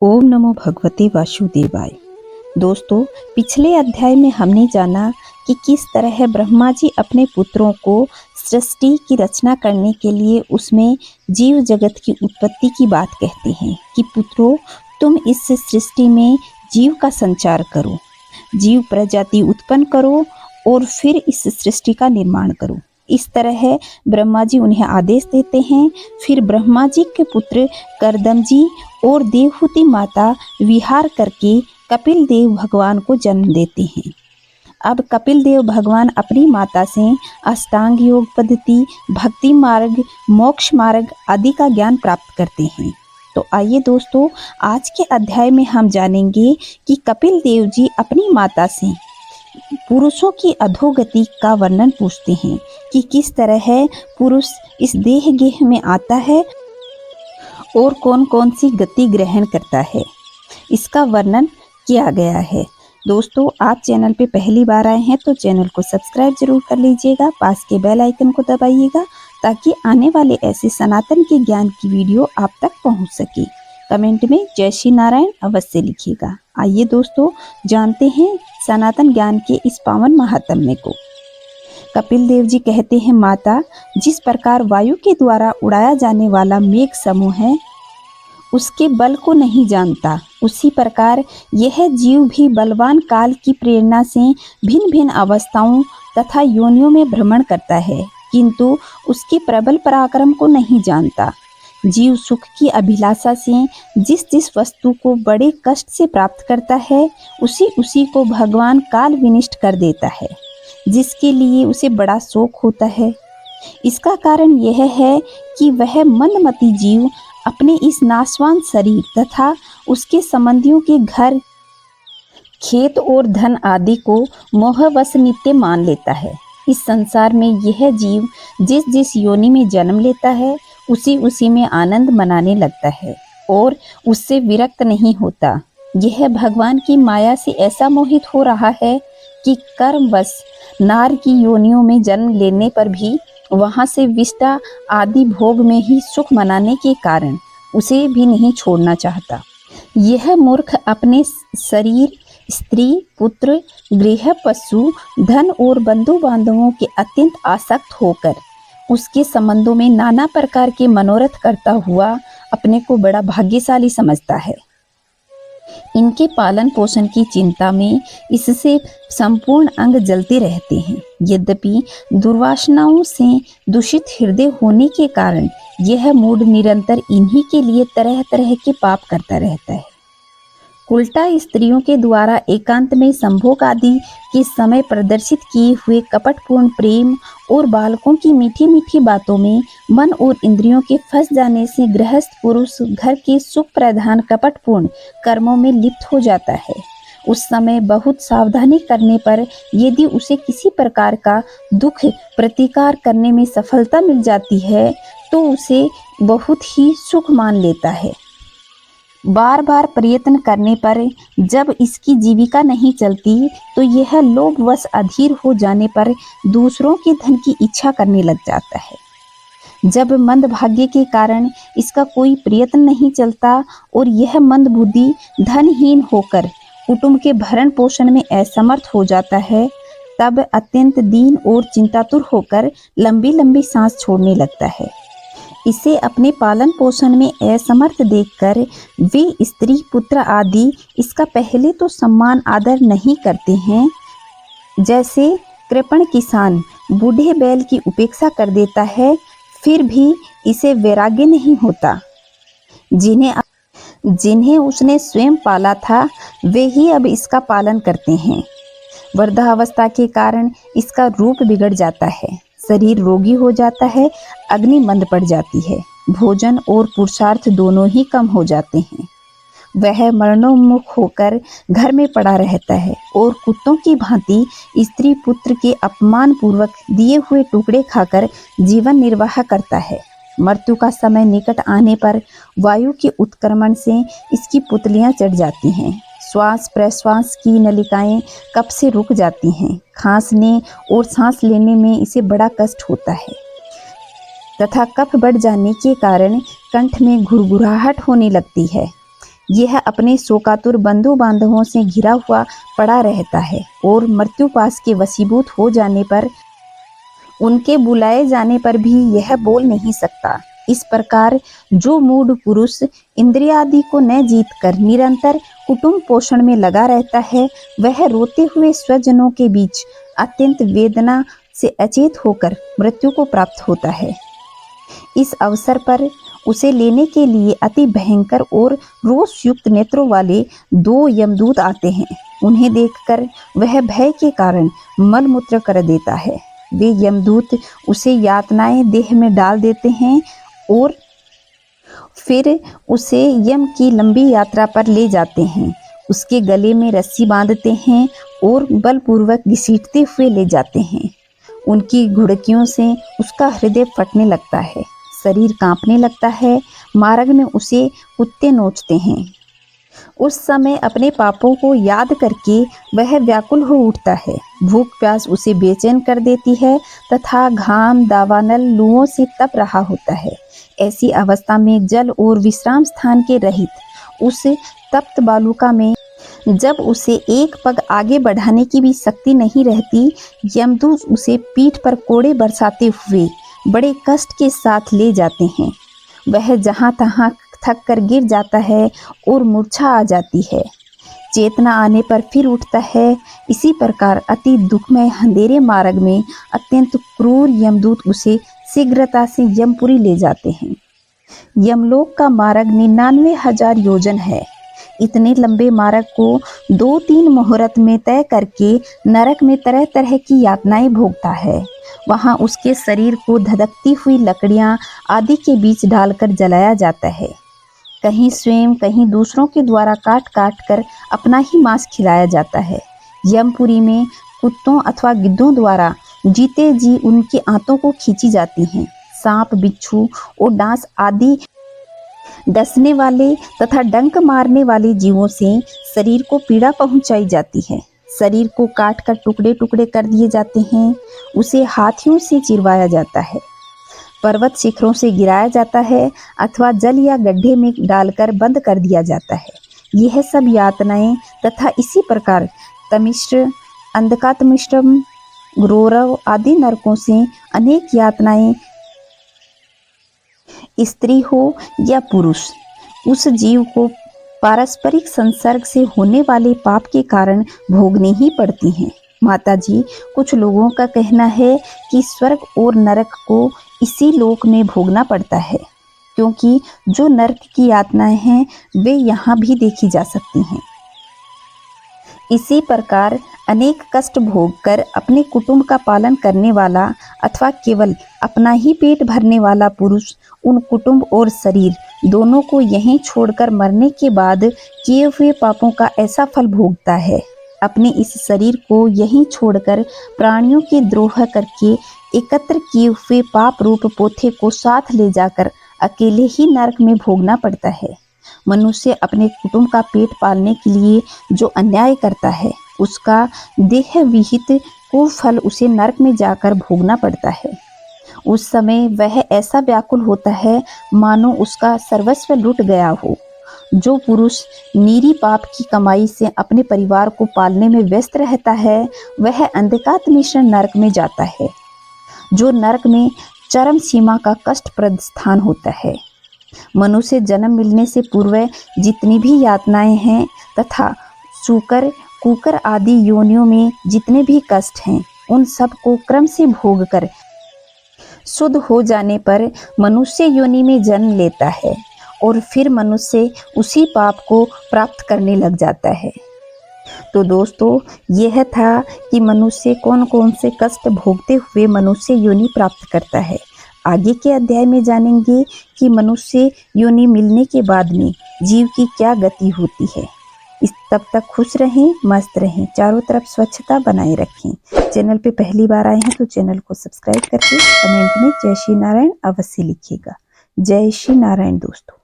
ओम नमो भगवते वासुदेवाय। दोस्तों, पिछले अध्याय में हमने जाना कि किस तरह ब्रह्मा जी अपने पुत्रों को सृष्टि की रचना करने के लिए उसमें जीव जगत की उत्पत्ति की बात कहते हैं कि पुत्रों, तुम इस सृष्टि में जीव का संचार करो, जीव प्रजाति उत्पन्न करो और फिर इस सृष्टि का निर्माण करो। इस तरह ब्रह्मा जी उन्हें आदेश देते हैं। फिर ब्रह्मा जी के पुत्र करदम जी और देवहूति माता विहार करके कपिल देव भगवान को जन्म देते हैं। अब कपिल देव भगवान अपनी माता से अष्टांग योग पद्धति, भक्ति मार्ग, मोक्ष मार्ग आदि का ज्ञान प्राप्त करते हैं। तो आइए दोस्तों, आज के अध्याय में हम जानेंगे कि कपिल देव जी अपनी माता से पुरुषों की अधोगति का वर्णन पूछते हैं कि किस तरह पुरुष इस देह गेह में आता है और कौन कौन सी गति ग्रहण करता है। इसका वर्णन किया गया है। दोस्तों, आप चैनल पे पहली बार आए हैं तो चैनल को सब्सक्राइब जरूर कर लीजिएगा, पास के बेल आइकन को दबाइएगा ताकि आने वाले ऐसे सनातन के ज्ञान की वीडियो आप तक पहुंच सके। कमेंट में जय श्री नारायण अवश्य लिखिएगा। आइए दोस्तों, जानते हैं सनातन ज्ञान के इस पावन महात्म्य को। कपिल देव जी कहते हैं, माता, जिस प्रकार वायु के द्वारा उड़ाया जाने वाला मेघ समूह है उसके बल को नहीं जानता, उसी प्रकार यह जीव भी बलवान काल की प्रेरणा से भिन्न भिन्न अवस्थाओं तथा योनियों में भ्रमण करता है, किंतु उसके प्रबल पराक्रम को नहीं जानता। जीव सुख की अभिलाषा से जिस जिस वस्तु को बड़े कष्ट से प्राप्त करता है उसी उसी को भगवान काल विनिष्ट कर देता है, जिसके लिए उसे बड़ा शोक होता है। इसका कारण यह है कि वह मंदमती जीव अपने इस नाशवान शरीर तथा उसके संबंधियों के घर, खेत और धन आदि को मोहवश नित्य मान लेता है। इस संसार में यह जीव जिस जिस योनि में जन्म लेता है उसी उसी में आनंद मनाने लगता है और उससे विरक्त नहीं होता। यह भगवान की माया से ऐसा मोहित हो रहा है कि कर्मवश नार की योनियों में जन्म लेने पर भी वहां से विष्टा आदि भोग में ही सुख मनाने के कारण उसे भी नहीं छोड़ना चाहता। यह मूर्ख अपने शरीर, स्त्री, पुत्र, गृह, पशु, धन और बंधु बांधवों के अत्यंत आसक्त होकर उसके संबंधों में नाना प्रकार के मनोरथ करता हुआ अपने को बड़ा भाग्यशाली समझता है। इनके पालन पोषण की चिंता में इससे संपूर्ण अंग जलते रहते हैं। यद्यपि दुर्वासनाओं से दूषित हृदय होने के कारण यह मूढ़ निरंतर इन्हीं के लिए तरह तरह के पाप करता रहता है। उल्टा स्त्रियों के द्वारा एकांत में संभोग आदि के समय प्रदर्शित किए हुए कपटपूर्ण प्रेम और बालकों की मीठी मीठी बातों में मन और इंद्रियों के फंस जाने से गृहस्थ पुरुष घर के सुख प्रधान कपटपूर्ण कर्मों में लिप्त हो जाता है। उस समय बहुत सावधानी करने पर यदि उसे किसी प्रकार का दुख प्रतिकार करने में सफलता मिल जाती है तो उसे बहुत ही सुख मान लेता है। बार बार प्रयत्न करने पर जब इसकी जीविका नहीं चलती तो यह लोभवश अधीर हो जाने पर दूसरों के धन की इच्छा करने लग जाता है। जब मंद भाग्य के कारण इसका कोई प्रयत्न नहीं चलता और यह मंद बुद्धि धनहीन होकर कुटुंब के भरण पोषण में असमर्थ हो जाता है, तब अत्यंत दीन और चिंतातुर होकर लंबी लंबी सांस छोड़ने लगता है। इसे अपने पालन पोषण में असमर्थ देखकर वे स्त्री पुत्र आदि इसका पहले तो सम्मान आदर नहीं करते हैं, जैसे कृपण किसान बूढ़े बैल की उपेक्षा कर देता है, फिर भी इसे वैराग्य नहीं होता। जिन्हें उसने स्वयं पाला था वे ही अब इसका पालन करते हैं। वृद्धावस्था के कारण इसका रूप बिगड़ जाता है, शरीर रोगी हो जाता है, अग्नि मंद पड़ जाती है, भोजन और पुरुषार्थ दोनों ही कम हो जाते हैं। वह मरणोन्मुख होकर घर में पड़ा रहता है और कुत्तों की भांति स्त्री पुत्र के अपमान पूर्वक दिए हुए टुकड़े खाकर जीवन निर्वाह करता है। मृत्यु का समय निकट आने पर वायु के उत्क्रमण से इसकी पुतलियां चढ़ जाती हैं। श्वास प्रश्वास की नलिकाएं कफ से रुक जाती हैं। खांसने और सांस लेने में इसे बड़ा कष्ट होता है तथा कफ बढ़ जाने के कारण कंठ में घुरघुराहट होने लगती है। यह अपने शोकातुर बंधु बांधवों से घिरा हुआ पड़ा रहता है और मृत्यु पास के वशीभूत हो जाने पर, उनके बुलाए जाने पर भी यह बोल नहीं सकता। इस प्रकार जो मूढ़ पुरुष इंद्रियादि को न जीत कर निरंतर कुटुंब पोषण में लगा रहता है, वह रोते हुए स्वजनों के बीच अत्यंत वेदना से अचेत होकर मृत्यु को प्राप्त होता है। इस अवसर पर उसे लेने के लिए अति भयंकर और रोष युक्त नेत्रों वाले 2 यमदूत आते हैं। उन्हें देखकर वह भय के कारण मलमूत्र कर देता है। वे यमदूत उसे यातनाएं देह में डाल देते हैं और फिर उसे यम की लंबी यात्रा पर ले जाते हैं। उसके गले में रस्सी बांधते हैं और बलपूर्वक घसीटते हुए ले जाते हैं। उनकी घुड़कियों से उसका हृदय फटने लगता है, शरीर कांपने लगता है। मार्ग में उसे कुत्ते नोचते हैं। उस समय अपने पापों को याद करके वह व्याकुल हो उठता है। भूख प्यास उसे बेचैन कर देती है तथा घाम दावानल लुओं से तप रहा होता है। ऐसी अवस्था में जल और विश्राम स्थान के रहित उस तप्त बालुका में जब उसे एक पग आगे बढ़ाने की भी शक्ति नहीं रहती, यमदूत उसे पीठ पर कोड़े बरसाते हुए बड़े कष्ट के साथ ले जाते हैं। वह जहाँ तहाँ थक कर गिर जाता है और मूर्छा आ जाती है। चेतना आने पर फिर उठता है। इसी प्रकार अति दुखमय अंधेरे मार्ग में अत्यंत क्रूर यमदूत उसे शीघ्रता से यमपुरी ले जाते हैं। यमलोक का मार्ग 99,000 योजन है। इतने लंबे मार्ग को 2-3 मुहूर्त में तय करके नरक में तरह तरह की यातनाएं भोगता है। वहां उसके शरीर को धधकती हुई लकड़ियां आदि के बीच डालकर जलाया जाता है। कहीं स्वयं कहीं दूसरों के द्वारा काट काट कर अपना ही मांस खिलाया जाता है। यमपुरी में कुत्तों अथवा गिद्धों द्वारा जीते जी उनकी आंतों को खींची जाती हैं। सांप, बिच्छू और डांस आदि डसने वाले तथा डंक मारने वाले जीवों से शरीर को पीड़ा पहुंचाई जाती है। शरीर को काट कर टुकड़े टुकड़े कर दिए जाते हैं। उसे हाथियों से चिरवाया जाता है, पर्वत शिखरों से गिराया जाता है अथवा जल या गड्ढे में डालकर बंद कर दिया जाता है। यह सब यातनाएं तथा इसी प्रकार तमिश्र, अंधकातमिश्रम, गौरव आदि नरकों से अनेक यातनाएं स्त्री हो या पुरुष, उस जीव को पारस्परिक संसर्ग से होने वाले पाप के कारण भोगनी ही पड़ती हैं। माताजी, कुछ लोगों का कहना है कि स्वर्ग और नरक को इसी लोक में भोगना पड़ता है, क्योंकि जो नरक की यातनाएं हैं वे यहाँ भी देखी जा सकती हैं। इसी प्रकार अनेक कष्ट भोगकर अपने कुटुंब का पालन करने वाला अथवा केवल अपना ही पेट भरने वाला पुरुष उन कुटुंब और शरीर दोनों को यहीं छोड़कर मरने के बाद किए हुए पापों का ऐसा फल भोगता है। अपने इस शरीर को यहीं छोड़कर प्राणियों के द्रोह करके एकत्र किए हुए पाप रूप पोथे को साथ ले जाकर अकेले ही नरक में भोगना पड़ता है। मनुष्य अपने कुटुंब का पेट पालने के लिए जो अन्याय करता है, उसका देह विहित कुफल उसे नरक में जाकर भोगना पड़ता है। उस समय वह ऐसा व्याकुल होता है मानो उसका सर्वस्व लुट गया हो। जो पुरुष नीरी पाप की कमाई से अपने परिवार को पालने में व्यस्त रहता है, वह अंधकात मिश्रण नरक में जाता है, जो नरक में चरम सीमा का कष्टप्रद स्थान होता है। मनुष्य जन्म मिलने से पूर्व जितनी भी यातनाएं हैं तथा सूकर, कुकर आदि योनियों में जितने भी कष्ट हैं, उन सब को क्रम से भोग कर शुद्ध हो जाने पर मनुष्य योनि में जन्म लेता है और फिर मनुष्य उसी पाप को प्राप्त करने लग जाता है। तो दोस्तों, यह था कि मनुष्य कौन कौन से कष्ट भोगते हुए मनुष्य योनि प्राप्त करता है। आगे के अध्याय में जानेंगे कि मनुष्य योनि मिलने के बाद में जीव की क्या गति होती है। तब तक खुश रहें, मस्त रहें, चारों तरफ स्वच्छता बनाए रखें। चैनल पे पहली बार आए हैं तो चैनल को सब्सक्राइब करके कमेंट में जय श्री नारायण अवश्य लिखिएगा। जय श्री नारायण दोस्तों।